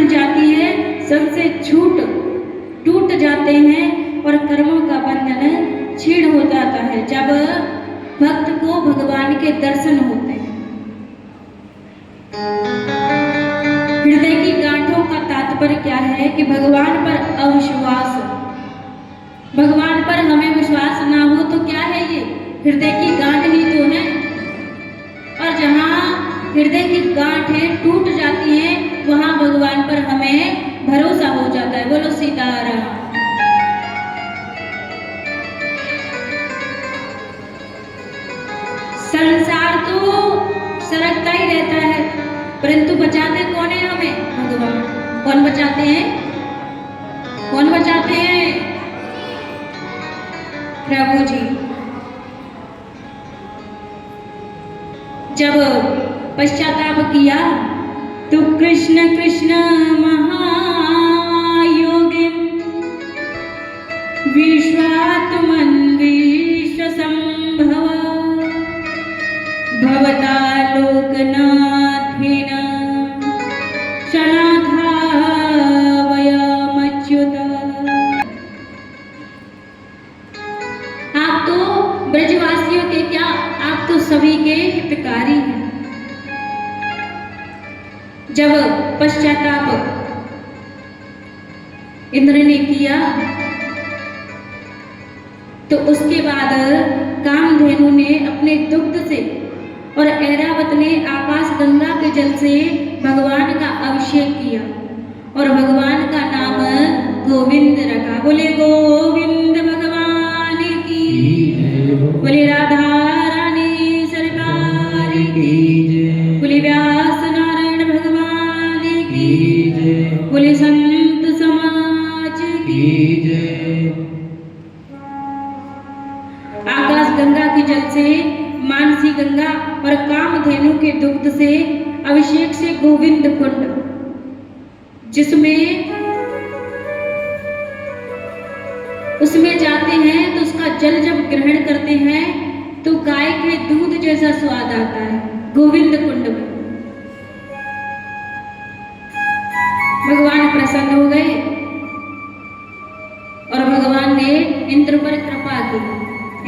बन जाती है, सबसे टूट जाते हैं और कर्मों का बंधन छीण हो जाता है जब भक्त को भगवान के दर्शन होते हैं। हृदय की गांठों का तात्पर्य क्या है कि भगवान पर अविश्वास, भगवान पर हमें विश्वास ना हो तो क्या है ये? हृदय की गांठ ही तो है। और जहाँ हृदय की गांठें टूट जाती हैं वहां भगवान पर हमें भरोसा हो जाता है। बोलो सीताराम। संसार तो सरकता ही रहता है, परंतु बचाते कौन है हमें? भगवान। कौन बचाते हैं? कौन बचाते हैं? प्रभु जी। जब पश्चाताप किया तो कृष्ण कृष्ण महायोगी विश्वात्मन विश्वसंभव भवता लोकनाथेन शनाथावयमच्युत। आप तो ब्रजवासियों के क्या, आप तो सभी के हितकारी हैं। जब पश्चाताप इंद्र ने किया तो उसके बाद कामधेनु ने अपने दुग्ध से और ऐरावत ने आकाश गंगा के जल से भगवान का अभिषेक किया और भगवान का नाम गोविंद रखा। बोले गोविंद भगवान की, बोले राधा रानी सरकार की, बोले व्यास नारायण भगवान की, बोले संत समाज की। आकाश गंगा के जल से, मानसी गंगा और कामधेनु के दुग्ध से अभिषेक से गोविंद कुंड, जिसमें उसमें जाते हैं तो उसका जल जब ग्रहण करते हैं तो गाय के दूध जैसा स्वाद आता है। गोविंद कुंड में भगवान प्रसन्न हो गए और भगवान ने इंद्र पर कृपा की।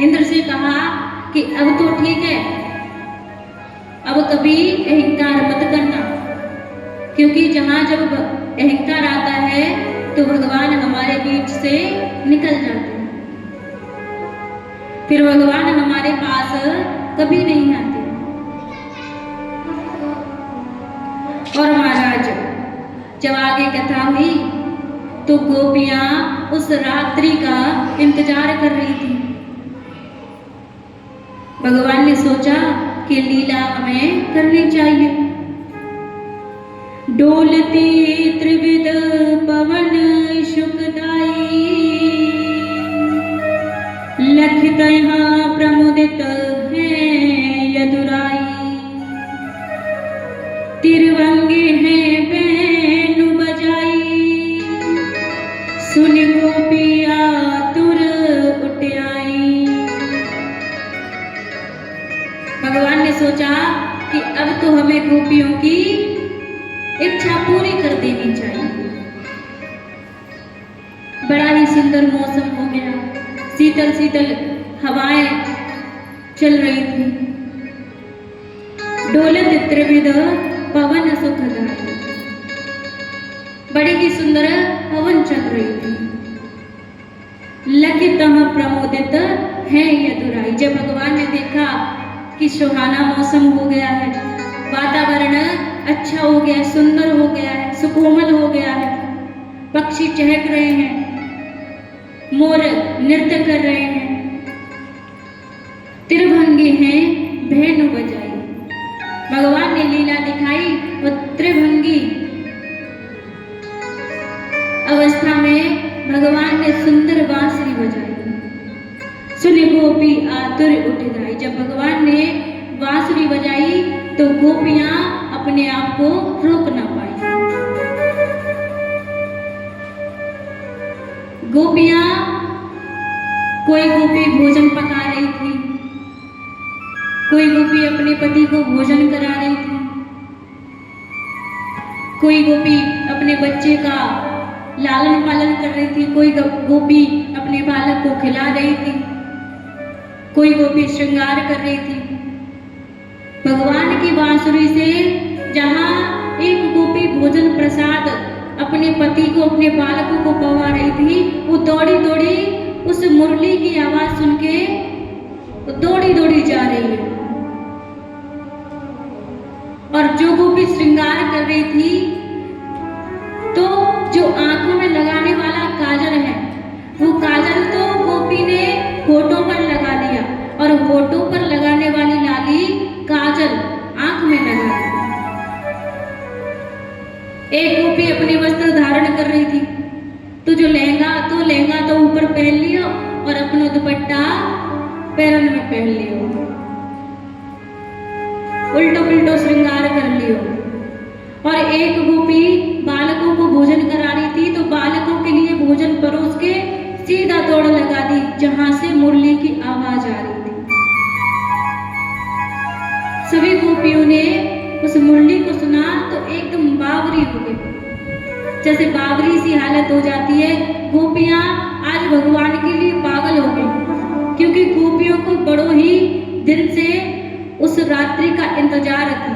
इंद्र से कहा कि अब तो ठीक है, अब कभी अहंकार मत करना, क्योंकि जहां जब अहंकार आता है तो भगवान हमारे बीच से निकल जाते हैं, फिर भगवान हमारे पास कभी नहीं आते। और महाराज जब आगे कथा हुई तो गोपियां उस रात्रि का इंतजार कर रही थी। भगवान ने सोचा कि लीला हमें करनी चाहिए। डोलती त्रिविध पवन सुखदाई, लखित यहाँ प्रमुदित है यदुराई। तिरवंगे हैं बेनु बजाई, सुन गोपिया तुर उठ आई। भगवान ने सोचा कि अब तो हमें गोपियों की इच्छा पूरी कर देनी चाहिए। बड़ा ही सुंदर मौसम हो गया, शीतल शीतल हवाएं चल रही थी। डोलत त्रिविध पवन सुखदाई, बड़ी ही सुंदर पवन चल रही थी। लखित प्रमोदित है यदुराई। जब भगवान ने देखा कि सुहाना मौसम हो गया है, वातावरण अच्छा हो गया है, सुंदर हो गया है, सुकोमल हो गया है, पक्षी चहक रहे हैं, मोर नृत्य कर रहे हैं, त्रिभंगी हैं भेनु बजाई। भगवान ने लीला दिखाई और त्रिभंगी अवस्था में भगवान ने सुंदर बांसुरी बजाई। सुने गोपी आतुर उठ जाई। जब भगवान ने बांसुरी बजाई तो गोपियां अपने आप को रोक ना पाई। गोपियां, कोई गोपी भोजन पका रही थी, कोई गोपी अपने पति को भोजन करा रही थी, कोई गोपी अपने अपने बच्चे का लालन पालन कर रही थी, कोई गोपी अपने बालक को खिला रही थी, कोई गोपी श्रृंगार कर रही थी। भगवान की बांसुरी से जहाँ एक गोपी भोजन प्रसाद अपने पति को, अपने बालकों को पवा रही थी, वो दौड़ी दौड़ी उस मुरली की आवाज सुन के दौड़ी दौड़ी जा रही है। और जो गोपी श्रृंगार कर रही थी, तो जो आंखों में लगाने वाला काजल है, वो काजल तो गोपी ने होठों पर लगा लिया, और होठों पर लगाने वाली लाली काजल आंख में लगा ली। एक गोपी अपने वस्त्र धारण कर रही थी, तो जो लहंगा तो ऊपर पहन लियो और अपना दुपट्टा पैरन में पहन लियो, उल्टो पुल्टो श्रृंगार कर लियो। और एक गोपी बालकों को भोजन करा रही थी, तो बालकों के लिए भोजन परोस के सीधा दौड़ लगा दी जहां से मुरली की आवाज आ रही थी। सभी गोपियों ने उस मुरली को सुना तो एकदम बावरी हो गई, जैसे बावरी सी हालत हो जाती है। गोपियां आज भगवान के लिए पागल हो गई, क्योंकि गोपियों को बड़ों ही दिन से उस रात्रि का इंतजार था।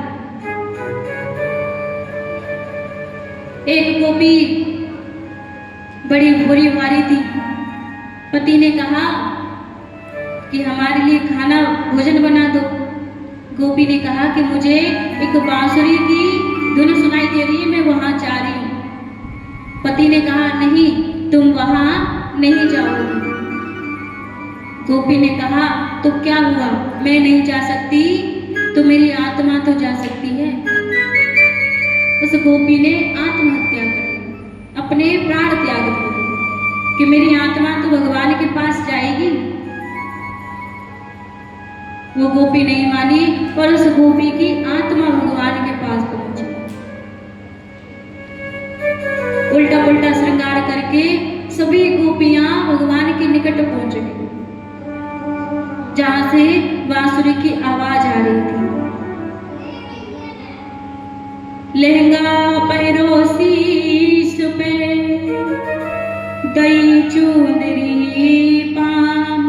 एक गोपी बड़ी बुरी मारी थी, पति ने कहा कि हमारे लिए खाना भोजन बना दो। गोपी ने कहा कि मुझे एक बांसुरी की धुन सुनाई दे रही है, मैं वहां जा रही हूं। पति ने कहा नहीं, तुम वहां नहीं जाओगी। गोपी ने कहा तो क्या हुआ, मैं नहीं जा सकती तो मेरी आत्मा तो जा सकती है। उस गोपी ने आत्महत्या कर ली, अपने प्राण त्याग दिए कि मेरी आत्मा तो भगवान के पास जाएगी। वो गोपी नहीं मानी और उस गोपी की आत्मा भगवान के पास पहुंची। उल्टा पुल्टा श्रृंगार करके सभी गोपियां भगवान के निकट पहुंच गई, जहां से बांसुरी की आवाज आ रही थी। लहंगा पैरो शीश पे दई चुनरी पाम,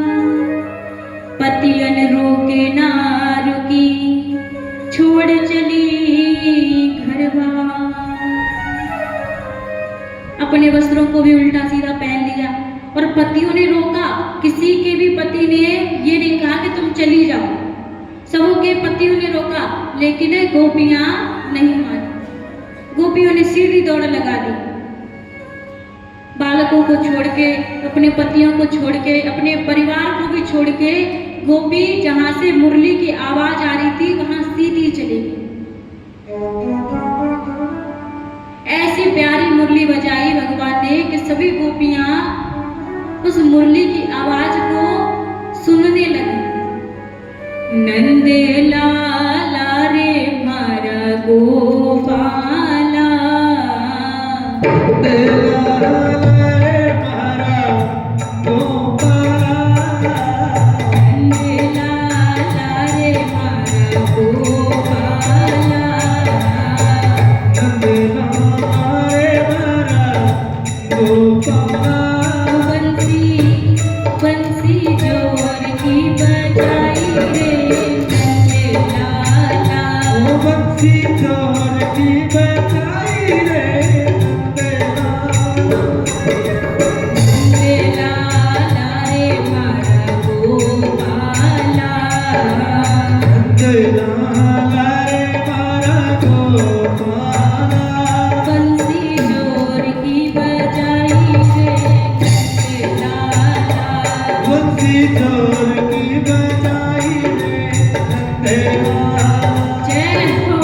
पतियन रोके ना रुकी, छोड़ चली घरवा। अपने वस्त्रों को भी उल्टा सीधा पहन लिया और पतियों ने रोका। किसी के भी पति ने ये नहीं कहा कि तुम चली जाओ, सबों के पतियों ने रोका, लेकिन गोपियां नहीं मानी। गोपियों ने सीधी दौड़ लगा दी, बालकों को छोड़ के, अपने पतियों को छोड़ के, अपने परिवार को भी छोड़ के, गोपी जहां से मुरली की आवाज आ रही थी वहां सीधी चली गई। ऐसी प्यारी मुरली बजाई भगवान ने कि सभी गोपियां उस मुरली की आवाज को सुनने लगी। नंद लाला रे मारा गोपाला, नंद लाला रे मारा गोपाला, नंद लाला रे मारा गोपाला, नंद लाला रे मारा गोपाला। बंसी जोर की बजाई रे नंद लाला, बंसी जोर की बजाई रे नंद लाला रे मारा गोपाला, नंद लाला रे मारा गोपाला। बंसी जोर की बजाई रे नंद लाला, बंसी जोर की बजाई रे नंद लाला। जय हो।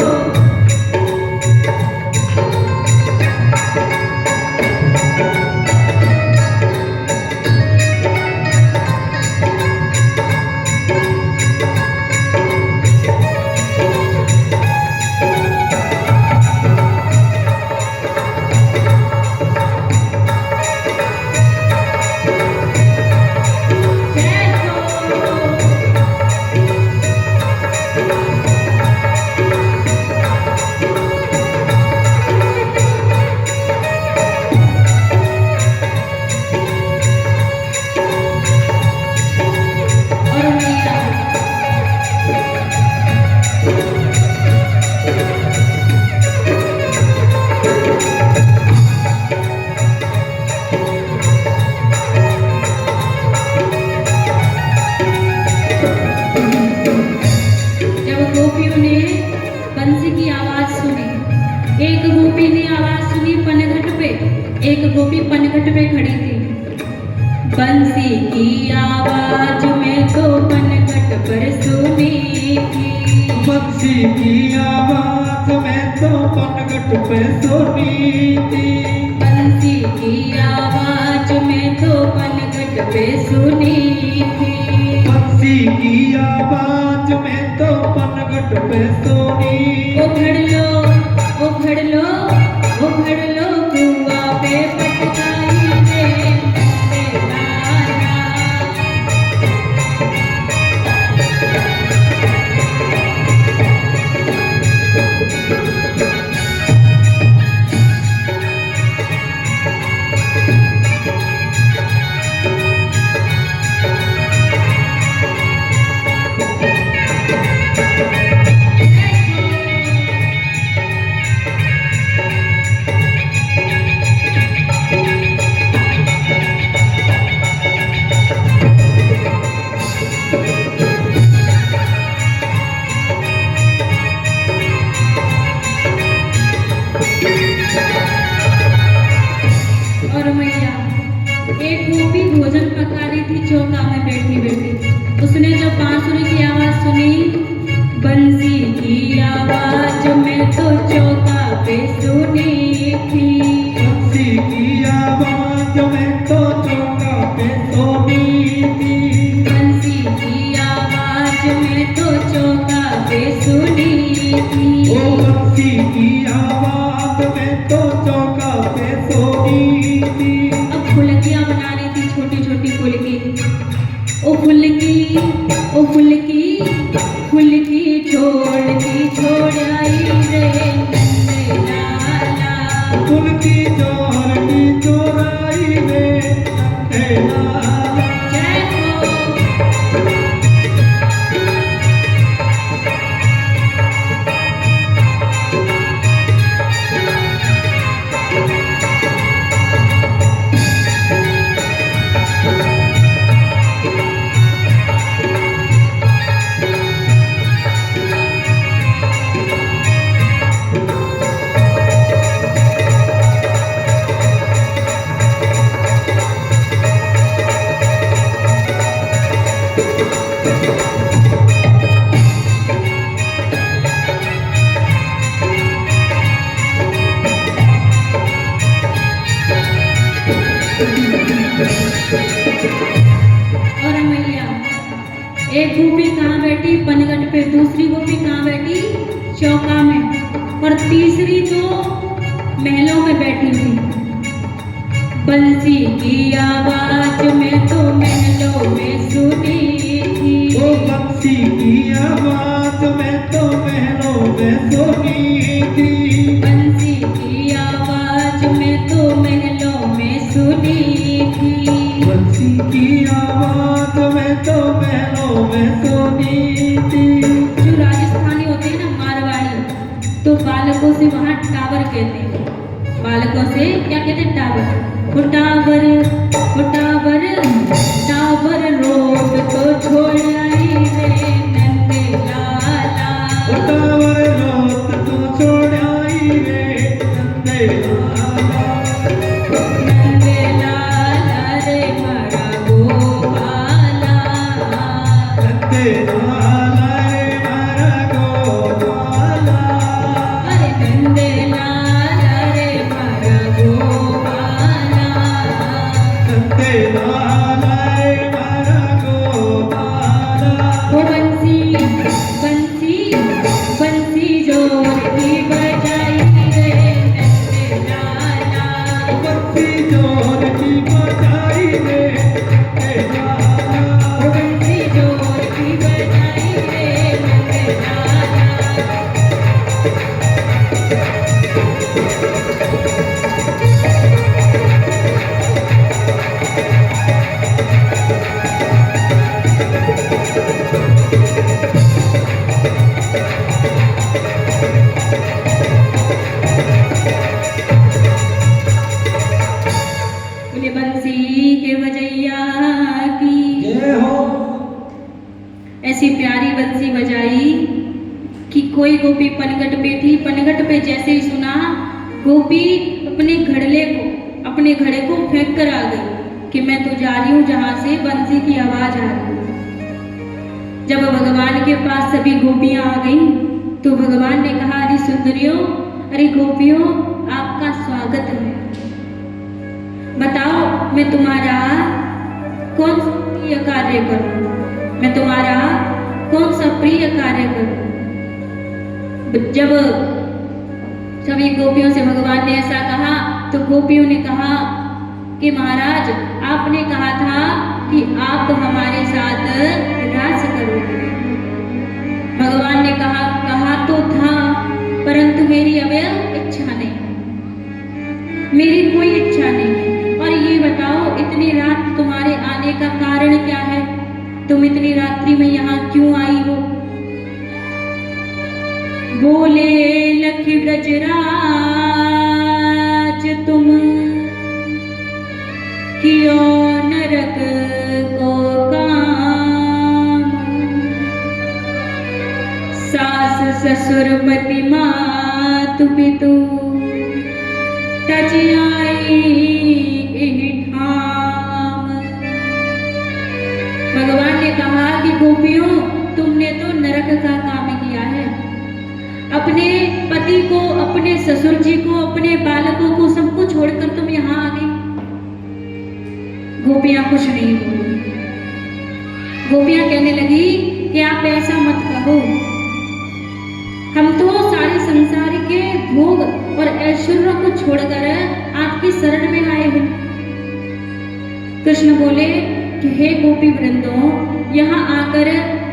एक गोपी पनघट पे खड़ी थी। बंसी की आवाज में तो पनघट पर सुनी थी। बंसी की आवाज में तो पनघट पे सुनी थी। बंसी की आवाज में तो पनघट पे सुनी थी। बंसी की आवाज में तो पनघट पे सुनी। ओ घड़लो ओ घड़लो ओ घड़लो कुआ पे पटकाई रे नंदे लाला। और मैया एक गोपी भोजन पका रही थी चौका में बैठी बैठी। उसने जब बांसुरी की आवाज सुनी, बंसी की आवाज में तो चौका पे सुनी थी। बंसी की आवाज में तो चौका पे सुनी थी। बंसी की आवाज में तो चौका पे सुनी थी। ओ बंसी की आवाज में तो चौका पे सुनी थी। अब फुलकियाँ बना रही थी, छोटी छोटी फुलकी। ओ फुलकी ओ फुलकी फुलकी छोड़ आई रे नंदे लाला। फुलकी चोर की चोराई रे नंदे लाला। जय हो। और मैया एक गोपी कहाँ बैठी पनघट पे, दूसरी गोपी कहाँ बैठी चौका में, और तीसरी तो महलों में बैठी थी। बंसी की आवाज में तो महलों में सुनी थी। ओ बंसी की आवाज में तो महलों में सुनी थी। बंसी की आवाज में तो महलों में सुनी थी। बंसी की आवाज में तो महलों में सुनी थी। जो राजस्थानी होते हैं ना मारवाड़ी, तो बालकों से वहाँ टावर कहते हैं। बालकों से क्या कहते हैं टावर। वो टावर टावर रोड तो छोड़ आई रे नंदे लाला। टावर रोड तो छोड़ आई रे नंदे लाला। नंदे लाला रे मारा गोपाला। नंदे लाला रे मारा गोपाला। अरे नंदे लाला रे मारा गोपाला। नंदे लाला रे मारा गोपाला। वो बंसी बंसी बंसी जोर की बजाई रे नंदे लाला। बंसी जोर की बजाई रे नंदे लाला। वो बंसी जोर की बजाई रे नंदे लाला। बोले बंसी के बजैया की जय हो। ऐसी प्यारी बंसी बजाई कि कोई गोपी पनघट पे थी। पनघट पे जैसे ही सुना, गोपी अपने घड़ले को अपने घड़े को फेंक कर आ गई कि मैं तो जा रही हूँ जहां से बंसी की आवाज आ रही है। जब भगवान के पास सभी गोपियां आ गईं, तो भगवान ने कहा, अरे सुंदरियों, अरे गोपियों, आपका स्वागत है। बताओ मैं तुम्हारा कौन सा प्रिय कार्य करूं, मैं तुम्हारा कौन सा प्रिय कार्य करूं। जब सभी गोपियों से भगवान ने ऐसा कहा, तो गोपियों ने कहा कि महाराज, आपने कहा था कि आप हमारे साथ रास करोगे। भगवान ने कहा तो था, परंतु मेरी अब इच्छा नहीं, मेरी कोई इच्छा नहीं है। और ये बताओ, इतनी रात तुम्हारे आने का कारण क्या है? तुम इतनी रात्रि में यहाँ क्यों आई हो? बोले लखी ब्रजराज तुम कियो नरक को काम, सास ससुर पति मातु पितु तज आई एहि ठाम। भगवान ने कहा कि गोपियों, तुमने तो नरक का काम किया है। अपने पति को, अपने ससुर जी को, अपने बालकों को सबको छोड़कर तुम यहाँ आ गई। गोपियां कुछ नहीं बोली। गोपियां कहने लगी कि आप ऐसा मत कहो, हम तो सारे संसार के भोग और ऐश्वर्य को छोड़कर आपकी शरण में आए हैं। कृष्ण बोले कि हे गोपी वृंदों, यहाँ आकर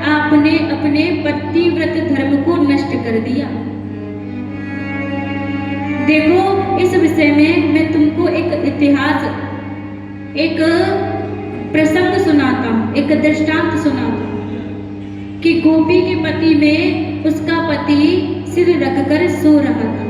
आपने अपने पतिव्रत धर्म को नष्ट कर दिया। देखो, इस विषय में मैं तुमको एक इतिहास, एक प्रसंग सुनाता हूँ, एक दृष्टांत सुनाता हूँ कि गोपी के पति में उसका पति सिर रखकर सो रहा था।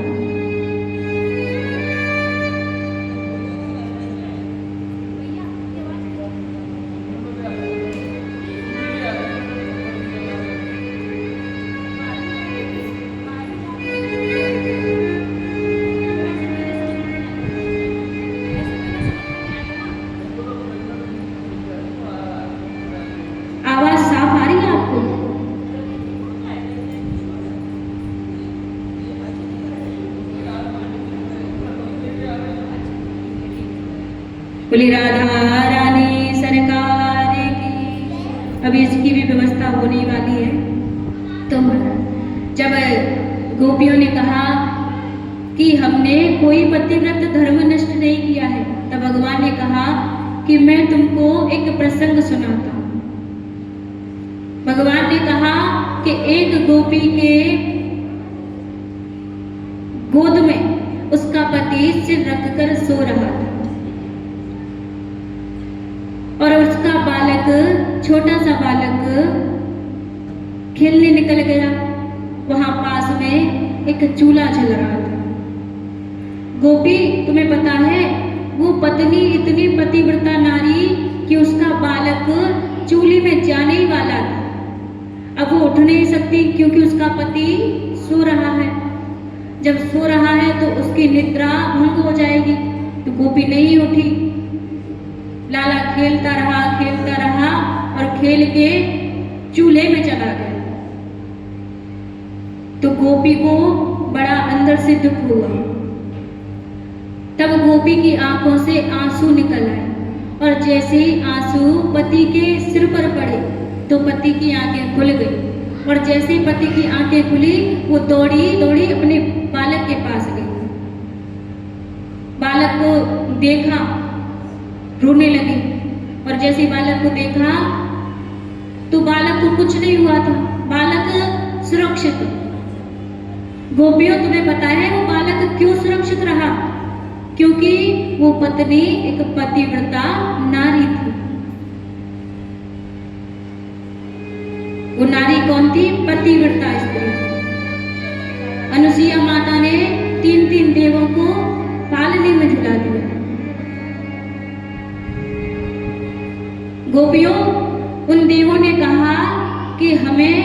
आवाज साफ आ रही है आपको? बोली राधा रानी सरकार की। अभी इसकी भी व्यवस्था होने वाली है। तो जब गोपियों ने कहा कि हमने कोई पतिव्रत धर्म नष्ट नहीं किया है, तब भगवान ने कहा कि मैं तुमको एक प्रसंग सुनाता हूँ। भगवान ने कहा कि एक गोपी के गोद में उसका पति सिर रखकर सो रहा था और उसका बालक, छोटा सा बालक खेलने निकल गया। वहां पास में एक चूल्हा जल रहा था। गोपी, तुम्हें पता है, वो पत्नी इतनी पतिव्रता नारी कि उसका बालक चूल्हे में जाने ही वाला था। अब वो उठ नहीं सकती क्योंकि उसका पति सो रहा है। जब सो रहा है तो उसकी निद्रा भंग हो जाएगी। तो गोपी नहीं उठी। लाला खेलता रहा और खेल के चूल्हे में चला गया। तो गोपी को बड़ा अंदर से दुख हुआ। तब गोपी की आंखों से आंसू निकल आए और जैसे ही आंसू पति के सिर पर पड़े तो पति की आंखें खुल गई। और जैसे ही पति की आंखें खुली, वो दौड़ी अपने बालक के पास गई। बालक को देखा, रोने लगी। और जैसे ही बालक को देखा तो बालक को कुछ नहीं हुआ था, बालक सुरक्षित। गोपियों, तुम्हें पता है वो बालक क्यों सुरक्षित रहा? क्योंकि वो पत्नी एक पतिव्रता नारी थी। वो नारी कौन थी? पतिव्रता स्त्री। अनुसुईया माता ने 3 देवों को पालने में झुला दिया। गोपियों, उन देवों ने कहा कि हमें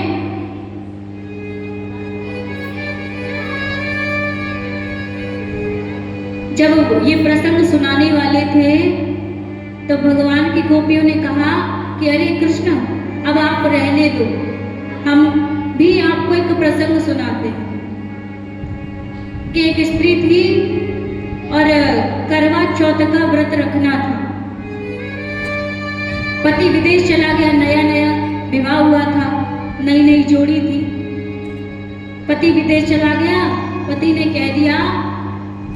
जब ये प्रसंग सुनाने वाले थे तो भगवान की गोपियों ने कहा कि अरे कृष्ण, अब आप रहने दो, हम भी आपको एक प्रसंग सुनाते हैं कि एक स्त्री थी और करवा चौथ का व्रत रखना था। पति विदेश चला गया, नया नया विवाह हुआ था, नई नई जोड़ी थी। पति विदेश चला गया, पति ने कह दिया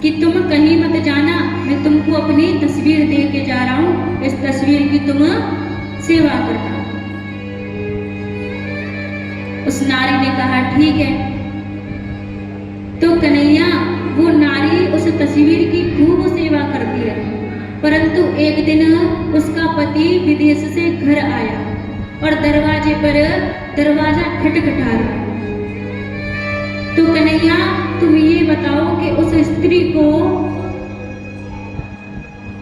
कि तुम कहीं मत जाना, मैं तुमको अपनी तस्वीर दे के जा रहा हूं, इस तस्वीर की तुम सेवा करना। उस नारी ने कहा ठीक है। तो कन्हैया वो नारी उस तस्वीर की खूब सेवा करती रही, परंतु एक दिन उसका पति विदेश से घर आया और दरवाजे पर दरवाजा खटखटा रहा। तो कन्हैया तुम ये बताओ कि उस स्त्री को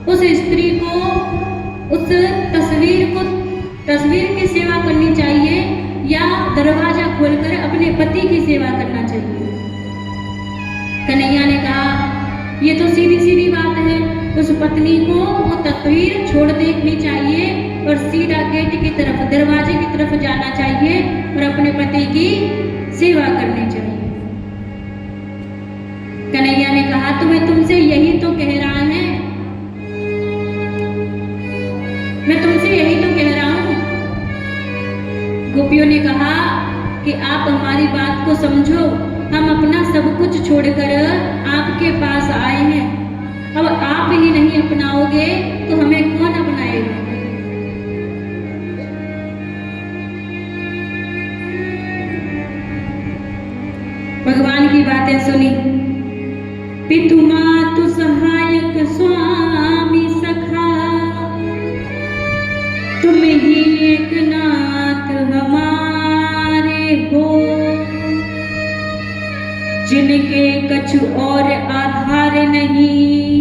उस तस्वीर की सेवा करनी चाहिए या दरवाजा खोलकर अपने पति की सेवा करना चाहिए। कन्हैया ने कहा ये तो सीधी सीधी बात है, उस पत्नी को वो तस्वीर छोड़ देनी चाहिए और सीधा गेट की तरफ, दरवाजे की तरफ जाना चाहिए और अपने पति की सेवा करनी चाहिए। कन्हैया ने कहा तो मैं तुमसे यही तो कह रहा है, मैं तुमसे यही तो कह रहा हूं। गोपियों ने कहा कि आप हमारी बात को समझो, हम अपना सब कुछ छोड़कर आपके पास आए हैं, अब आप ही नहीं अपनाओगे तो हमें कौन अपनाएगा। भगवान की बातें सुनी। पितु मातु सहायक स्वामी सखा, तुम ही एक नाथ हमारे हो, जिनके कछु और आधार नहीं,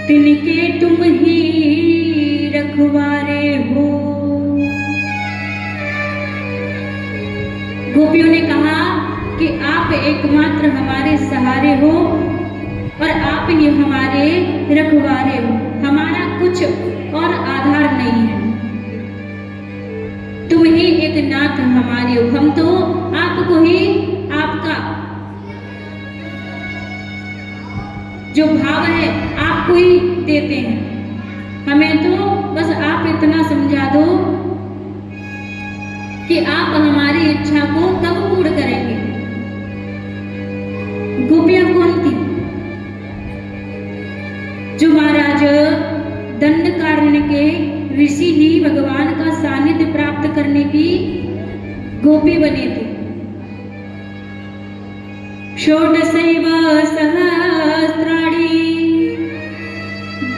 तिनके तुम ही रखवारे हो। गोपियों ने कहा कि आप एकमात्र हमारे सहारे हो और आप ही हमारे रखवारे हो, हमारा कुछ और आधार नहीं है, तुम ही एक नाथ हमारे हो, हम तो आपको ही आपका जो भाव है आपको ही देते हैं, हमें तो बस आप इतना समझा दो कि आप हमारी इच्छा को कब पूर्ण करेंगे। गोपियां कौन थी? जो महाराज दंडकारण्य के ऋषि ही भगवान का सानिध्य प्राप्त करने की गोपी बने थे। षोडशैव सहस्राणि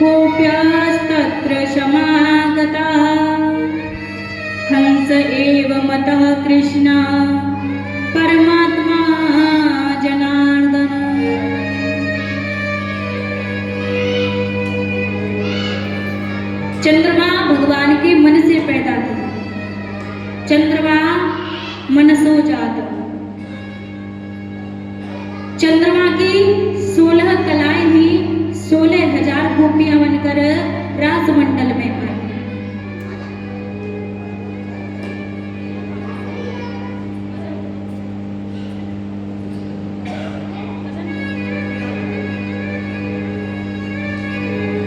गोप्यास्तत्र समागता, हंस एव मतः कृष्ण परमात्मा जनार्दन। चंद्रमा भगवान के मन से पैदा थे, चंद्रमा मनसो जात। चंद्रमा की 16 कलाएं ही 16,000 गोपियां बनकर राजमंडल में आई।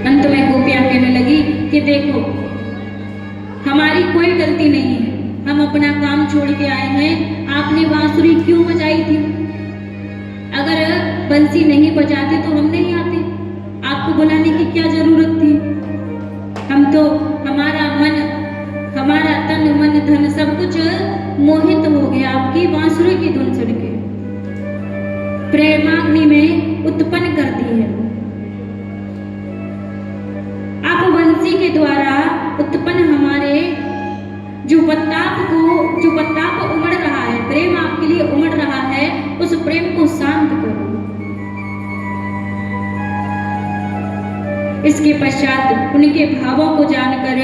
अंत में गोपियां कहने लगी कि देखो हमारी कोई गलती नहीं है, हम अपना काम छोड़ के आए हैं, आपने बांसुरी क्यों बजाई थी? अगर बंसी नहीं बजाते तो हम नहीं आते, आपको बुलाने की क्या जरूरत थी? हम तो हमारा मन, हमारा तन मन धन सब कुछ मोहित हो गया आपकी बांसुरी की धुन सुन के, प्रेमाग्नि में उत्पन्न कर दी है। आप बंसी के द्वारा उत्पन्न हमारे जो पत्ताप उमड़ रहा है, प्रेम आपके लिए उमड़ रहा है, उस प्रेम को शांत करो। इसके पश्चात उनके भावों को जानकर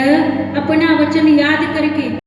अपना वचन याद करके